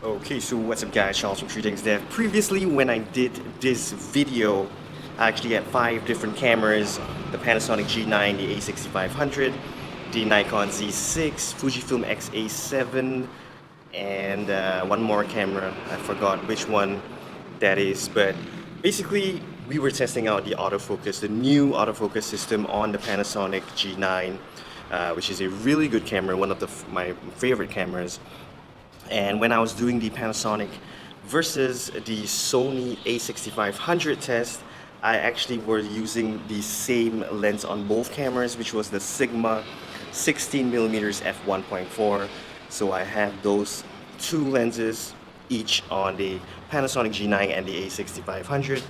Okay, so what's up guys, Charles from treetanks-dev. Previously when I did this video, I actually had 5 different cameras: the Panasonic G9, the A6500, the Nikon Z6, Fujifilm X-A7, and one more camera. I forgot which one that is, but basically we were testing out the autofocus, the new autofocus system on the Panasonic G9, which is a really good camera, one of my favorite cameras. And when I was doing the Panasonic versus the Sony A6500 test, I actually were using the same lens on both cameras, which was the Sigma 16mm f1.4. So I have those two lenses each on the Panasonic G9 and the A6500,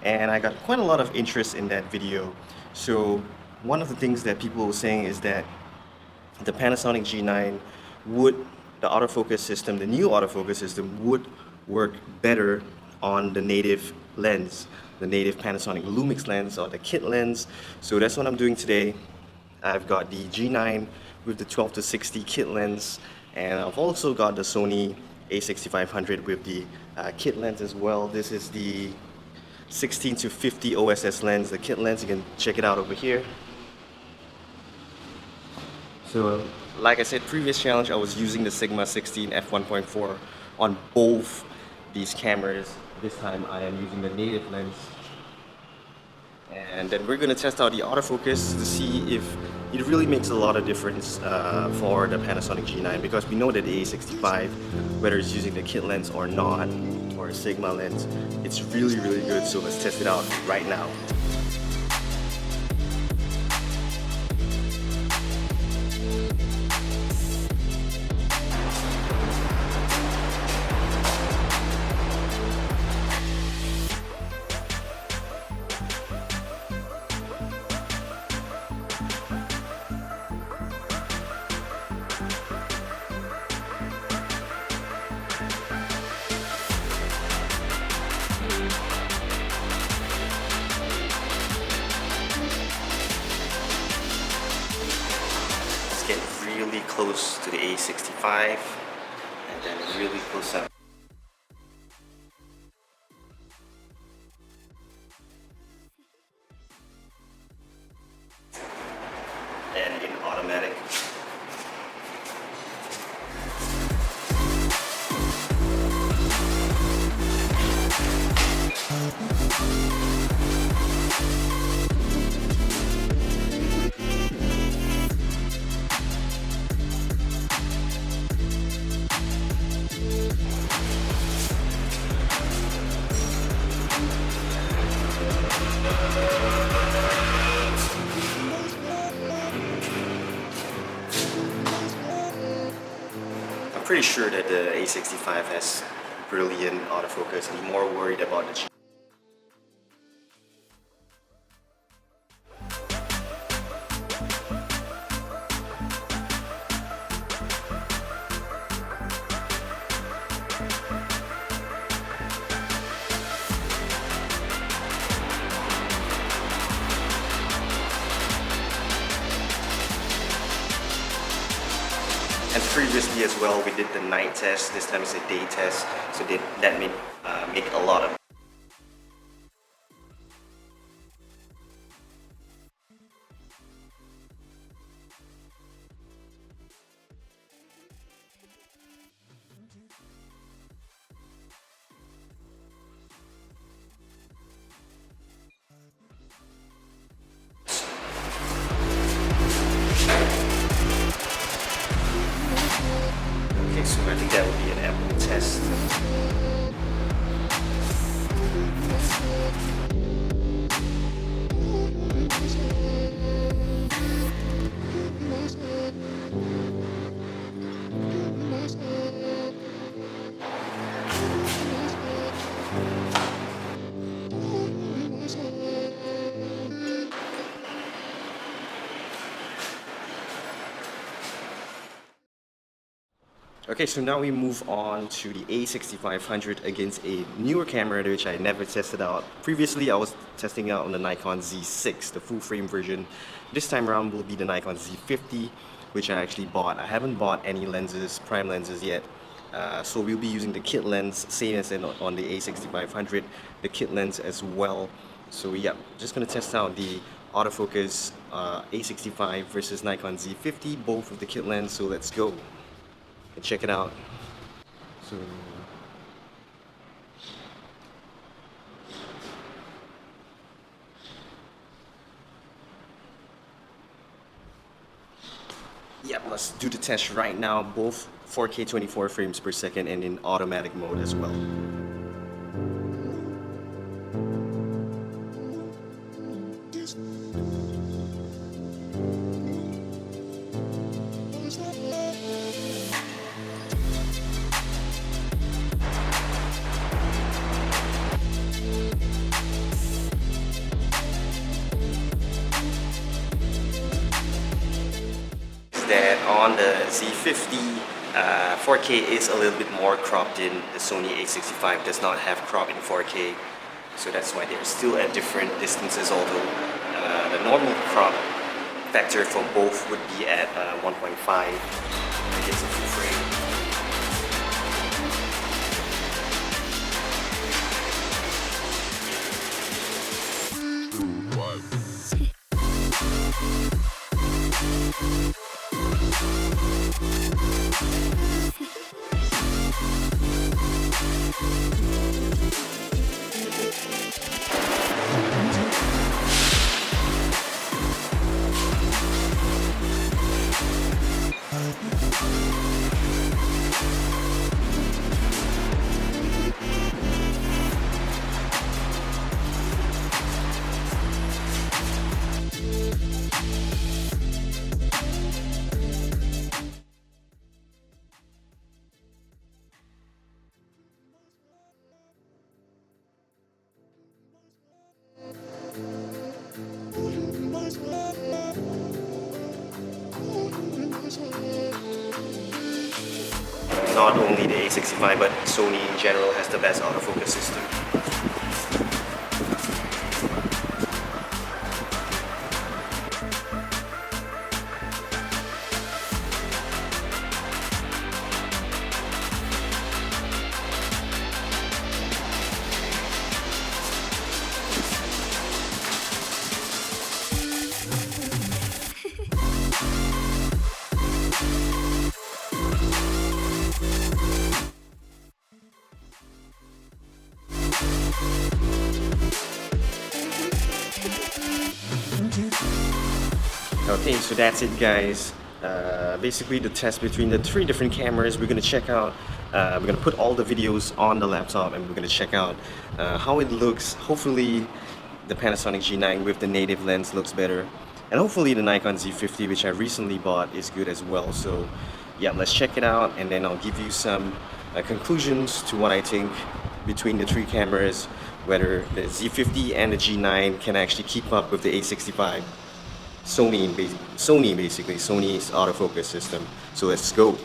and I got quite a lot of interest in that video. So one of the things that people were saying is that the Panasonic G9 the autofocus system, the new autofocus system would work better on the native lens, the native Panasonic Lumix lens or the kit lens. So that's what I'm doing today. I've got the G9 with the 12-60 kit lens, and I've also got the Sony A6500 with the kit lens as well. This is the 16-50 OSS lens, the kit lens. You can check it out over here. So, like I said, previous challenge, I was using the Sigma 16 f1.4 on both these cameras. This time I am using the native lens. And then we're going to test out the autofocus to see if it really makes a lot of difference for the Panasonic G9, because we know that the A65, whether it's using the kit lens or not, or a Sigma lens, it's really good. So let's test it out right now. Get really close to the A65 and then really close up. And in automatic. I'm pretty sure that the A65 has brilliant autofocus. I'm more worried about the And previously as well, we did the night test. This time it's a day test, so that made make a lot of. Okay, so I think that would be an ample test. Okay, so now we move on to the A6500 against a newer camera which I never tested out. Previously I was testing out on the Nikon Z6, the full frame version. This time around will be the Nikon Z50, which I actually bought. I haven't bought any lenses, prime lenses yet. So we'll be using the kit lens, same as on the A6500, the kit lens as well. So yeah, just gonna test out the autofocus A65 versus Nikon Z50, both with the kit lens. So let's go and check it out. So yeah, let's do the test right now, both 4K 24 frames per second and in automatic mode as well. That on the Z50, 4K is a little bit more cropped in. The Sony A65 does not have crop in 4K, so that's why they're still at different distances, although the normal crop factor for both would be at 1.5 to get a full frame. Not only the A65, but Sony in general has the best autofocus system. Okay, so that's it, guys. Basically the test between the three different cameras. We're gonna check out, we're gonna put all the videos on the laptop and we're gonna check out how it looks. Hopefully the Panasonic G9 with the native lens looks better, and hopefully the Nikon Z50, which I recently bought, is good as well. So yeah, let's check it out and then I'll give you some conclusions to what I think between the three cameras, whether the Z50 and the G9 can actually keep up with the A65. Sony's autofocus system. So let's go.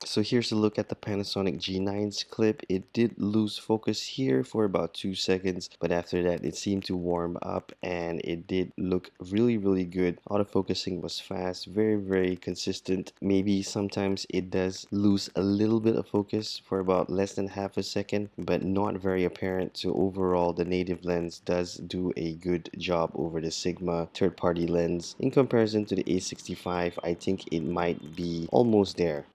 So here's a look at the Panasonic G9's clip. It did lose focus here for about 2 seconds, but after that it seemed to warm up and it did look really good. Autofocusing was fast, very consistent. Maybe sometimes it does lose a little bit of focus for about less than half a second, but not very apparent. So overall the native lens does do a good job over the Sigma third-party lens. In comparison to the A65, I think it might be almost there.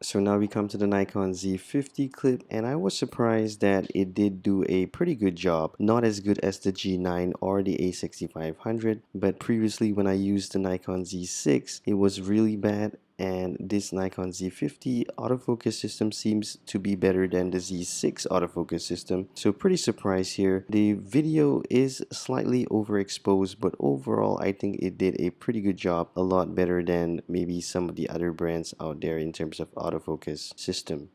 So now we come to the Nikon Z50 clip, and I was surprised that it did do a pretty good job. Not as good as the G9 or the A6500, but previously when I used the Nikon Z6, it was really bad, and this Nikon Z50 autofocus system seems to be better than the Z6 autofocus system. So pretty surprised here. The video is slightly overexposed, but overall I think it did a pretty good job, a lot better than maybe some of the other brands out there in terms of autofocus system.